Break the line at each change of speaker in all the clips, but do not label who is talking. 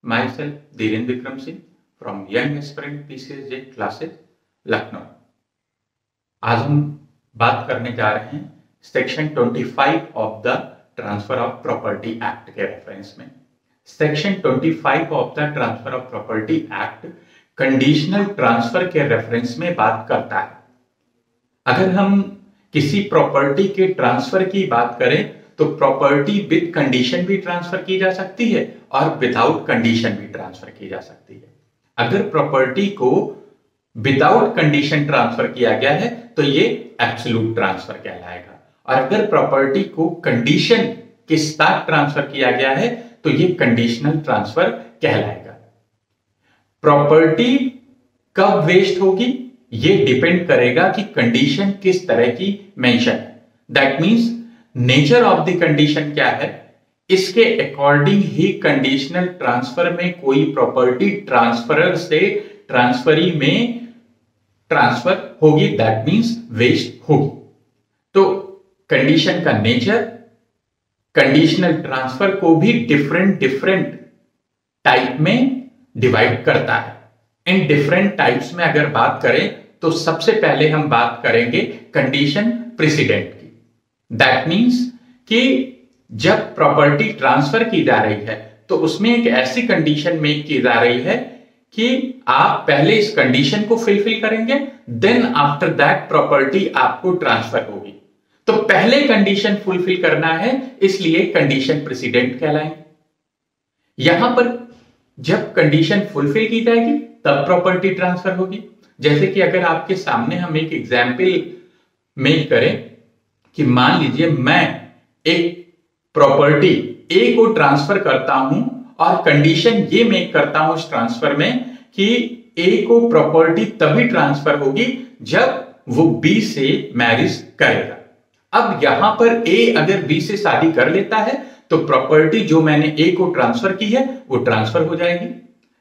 Myself, Dhiren Vikram Singh from Young Aspirant PCSJ Classes, Lucknow. आज हम बात करने जा रहे हैं section 25 of the transfer of property act के रेफरेंस में। Section 25 of the transfer of property act conditional transfer के रेफरेंस में बात करता है। अगर हम किसी प्रॉपर्टी के ट्रांसफर की बात करें तो प्रॉपर्टी विद कंडीशन भी ट्रांसफर की जा सकती है और विदाउट कंडीशन भी ट्रांसफर की जा सकती है। अगर प्रॉपर्टी को विदाउट कंडीशन ट्रांसफर किया गया है तो ये एब्सोल्यूट ट्रांसफर कहलाएगा, और अगर प्रॉपर्टी को कंडीशन के साथ ट्रांसफर किया गया है तो ये कंडीशनल ट्रांसफर कहलाएगा। प्रॉपर्टी कब वेस्ट होगी ये डिपेंड करेगा कि कंडीशन किस तरह की मेंशन है। That means nature of the condition क्या है, इसके अकॉर्डिंग ही कंडीशनल ट्रांसफर में कोई प्रॉपर्टी ट्रांसफरर से ट्रांसफरी में ट्रांसफर होगी, दैट मींस वेस्ट होगी। तो कंडीशन का नेचर कंडीशनल ट्रांसफर को भी डिफरेंट टाइप में डिवाइड करता है। इन डिफरेंट टाइप्स में अगर बात करें तो सबसे पहले हम बात करेंगे कंडीशन प्रेसिडेंट की। दैट मींस कि जब प्रॉपर्टी ट्रांसफर की जा रही है तो उसमें एक ऐसी कंडीशन मेक की जा रही है कि आप पहले इस कंडीशन को फुलफिल करेंगे, देन आफ्टर दैट प्रॉपर्टी आपको ट्रांसफर होगी। तो पहले कंडीशन फुलफिल करना है, इसलिए कंडीशन प्रेसिडेंट कहलाएंगे। यहां पर जब कंडीशन फुलफिल की जाएगी तब प्रॉपर्टी ट्रांसफर होगी। जैसे कि अगर आपके सामने हम एक एग्जाम्पल मेक करें कि मान लीजिए मैं एक प्रॉपर्टी ए को ट्रांसफर करता हूं और कंडीशन ये मेक करता हूं इस ट्रांसफर में कि ए को प्रॉपर्टी तभी ट्रांसफर होगी जब वो बी से मैरिज करेगा। अब यहां पर ए अगर बी से शादी कर लेता है तो प्रॉपर्टी जो मैंने ए को ट्रांसफर की है वो ट्रांसफर हो जाएगी,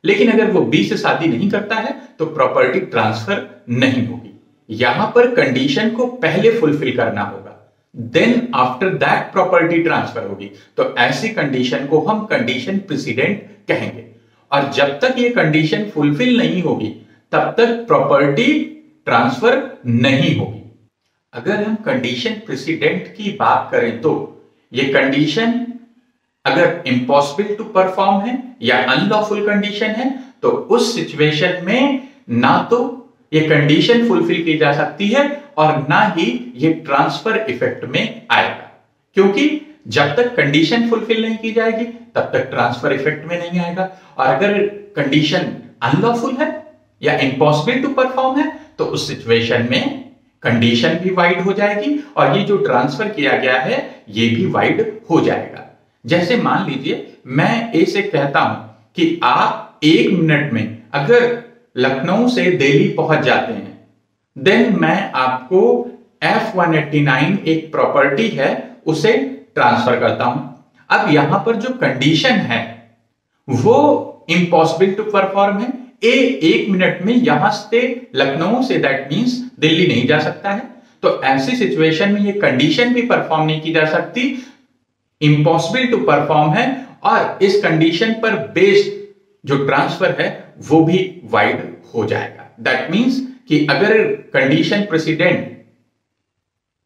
लेकिन अगर वो बी से शादी नहीं करता है तो प्रॉपर्टी ट्रांसफर नहीं होगी। यहां पर कंडीशन को पहले फुलफिल करना होगा, then after that property transfer होगी। तो ऐसी कंडीशन को हम कंडीशन प्रेसिडेंट कहेंगे, और जब तक ये कंडीशन फुलफिल नहीं होगी तब तक प्रॉपर्टी ट्रांसफर नहीं होगी। अगर हम कंडीशन प्रेसिडेंट की बात करें तो ये कंडीशन अगर इम्पॉसिबल टू परफॉर्म है या अनलॉफुल कंडीशन है तो उस सिचुएशन में ना तो ये कंडीशन फुलफिल की जा सकती है और ना ही ये ट्रांसफर इफेक्ट में आएगा, क्योंकि जब तक कंडीशन फुलफिल नहीं की जाएगी तब तक ट्रांसफर इफेक्ट में नहीं आएगा। और अगर कंडीशन अनलॉफुल है या इम्पॉसिबल टू परफॉर्म है तो उस सिचुएशन में कंडीशन भी वाइड हो जाएगी और ये जो ट्रांसफर किया गया है ये भी वाइड हो जाएगा। जैसे मान लीजिए मैं ए से कहता हूं कि आप 1 मिनट में अगर लखनऊ से दिल्ली पहुंच जाते हैं, देन मैं आपको F189 एक प्रॉपर्टी है उसे ट्रांसफर करता हूं। अब यहां पर जो कंडीशन है वो इम्पॉसिबल टू परफॉर्म है। ए 1 मिनट में यहां से Lucknow say that means Delhi नहीं जा सकता है, तो ऐसी सिचुएशन में ये कंडीशन भी परफॉर्म नहीं की जा सकती, इम्पॉसिबल टू परफॉर्म है, और इस कंडीशन पर बेस्ड जो ट्रांसफर है वो भी वाइड हो जाएगा। दैट मींस कि अगर condition precedent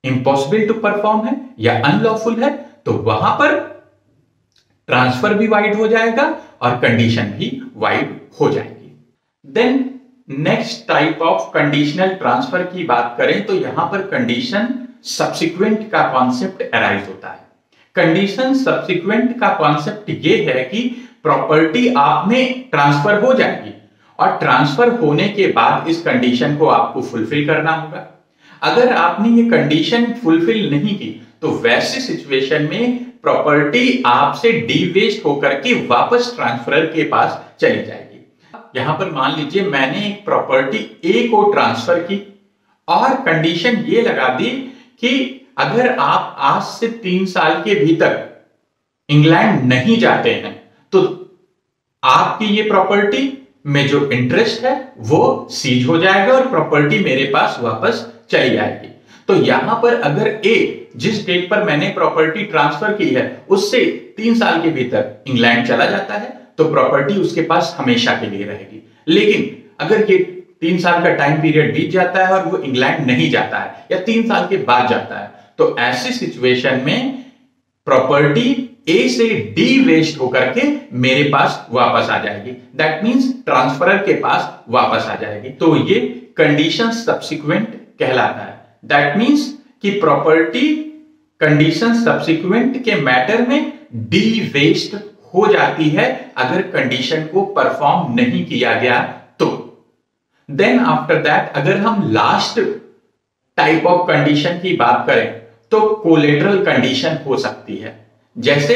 impossible to perform है या अनलॉफुल है तो वहां पर ट्रांसफर भी वाइड हो जाएगा और कंडीशन भी वाइड हो जाएगी। Then next type of conditional transfer की बात करें तो यहां पर कंडीशन सब्सिक्वेंट का कॉन्सेप्ट अराइज होता है। कंडीशन सब्सिक्वेंट का कॉन्सेप्ट ये है कि प्रॉपर्टी आप में ट्रांसफर हो जाएगी और ट्रांसफर होने के बाद इस कंडीशन को आपको फुलफिल करना होगा। अगर आपने ये कंडीशन फुलफिल नहीं की तो वैसी सिचुएशन में प्रॉपर्टी आपसे डीवेस्ट होकर के वापस ट्रांसफरर के पास चली जाएगी। यहां पर मान लीजिए मैंने एक प्रॉपर्टी ए को ट्रांसफर की और कंडीशन ये लगा दी कि अगर आप आज से 3 साल के भीतर इंग्लैंड नहीं जाते हैं तो आपकी ये प्रॉपर्टी में जो इंटरेस्ट है वो सीज हो जाएगा और प्रॉपर्टी मेरे पास वापस चली आएगी। तो यहां पर अगर ए जिस डेट पर मैंने प्रॉपर्टी ट्रांसफर की है उससे 3 साल के भीतर इंग्लैंड चला जाता है तो प्रॉपर्टी उसके पास हमेशा के लिए रहेगी। लेकिन अगर ये 3 साल का टाइम पीरियड बीत जाता है और वो इंग्लैंड नहीं जाता है या 3 साल के बाद जाता है, तो ऐसी सिचुएशन में प्रॉपर्टी ए से डी वेस्ट होकर के मेरे पास वापस आ जाएगी। दैट मींस ट्रांसफरर के पास वापस आ जाएगी। तो ये कंडीशन सब्सिक्वेंट कहलाता है। दैट मींस कि प्रॉपर्टी कंडीशन सब्सिक्वेंट के मैटर में डी वेस्ट हो जाती है अगर कंडीशन को परफॉर्म नहीं किया गया तो। देन आफ्टर दैट अगर हम लास्ट टाइप ऑफ कंडीशन की बात करें तो कोलेटरल कंडीशन हो सकती है। जैसे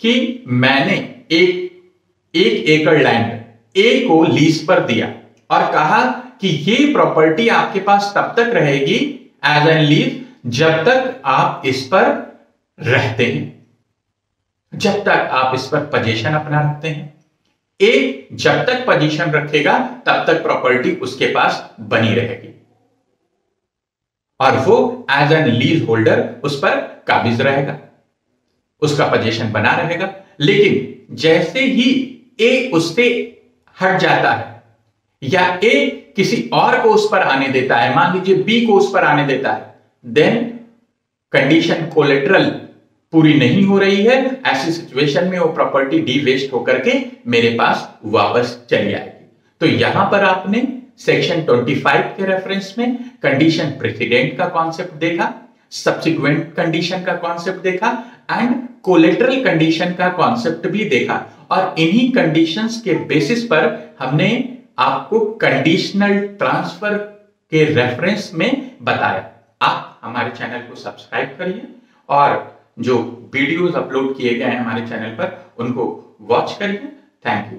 कि मैंने एक एकड़ लैंड ए को लीज पर दिया और कहा कि ये प्रॉपर्टी आपके पास तब तक रहेगी एज एन लीज जब तक आप इस पर रहते हैं, जब तक आप इस पर पोजीशन अपना रखते हैं। ए जब तक पोजीशन रखेगा तब तक प्रॉपर्टी उसके पास बनी रहेगी और वो एज एन लीज होल्डर उस पर काबिज रहेगा, उसका पोजीशन बना रहेगा। लेकिन जैसे ही ए उससे हट जाता है या ए किसी और को उस पर आने देता है, मान लीजिए बी को उस पर आने देता है, देन कंडीशन कोलेटरल पूरी नहीं हो रही है। ऐसी सिचुएशन में वो प्रॉपर्टी डी वेस्ट होकर के मेरे पास वापस चली आएगी। तो यहां पर आपने सेक्शन 25 के रेफरेंस में कंडीशन प्रेसिडेंट का कॉन्सेप्ट देखा, सब्सिक्वेंट कंडीशन का कॉन्सेप्ट देखा एंड कोलेटरल कंडीशन का कॉन्सेप्ट भी देखा। और इन्हीं कंडीशंस के बेसिस पर हमने आपको कंडीशनल ट्रांसफर के रेफरेंस में बताया। आप हमारे चैनल को सब्सक्राइब करिए और जो वीडियोस अपलोड किए गए हैं हमारे चैनल पर उनको वॉच करिए। Thank you.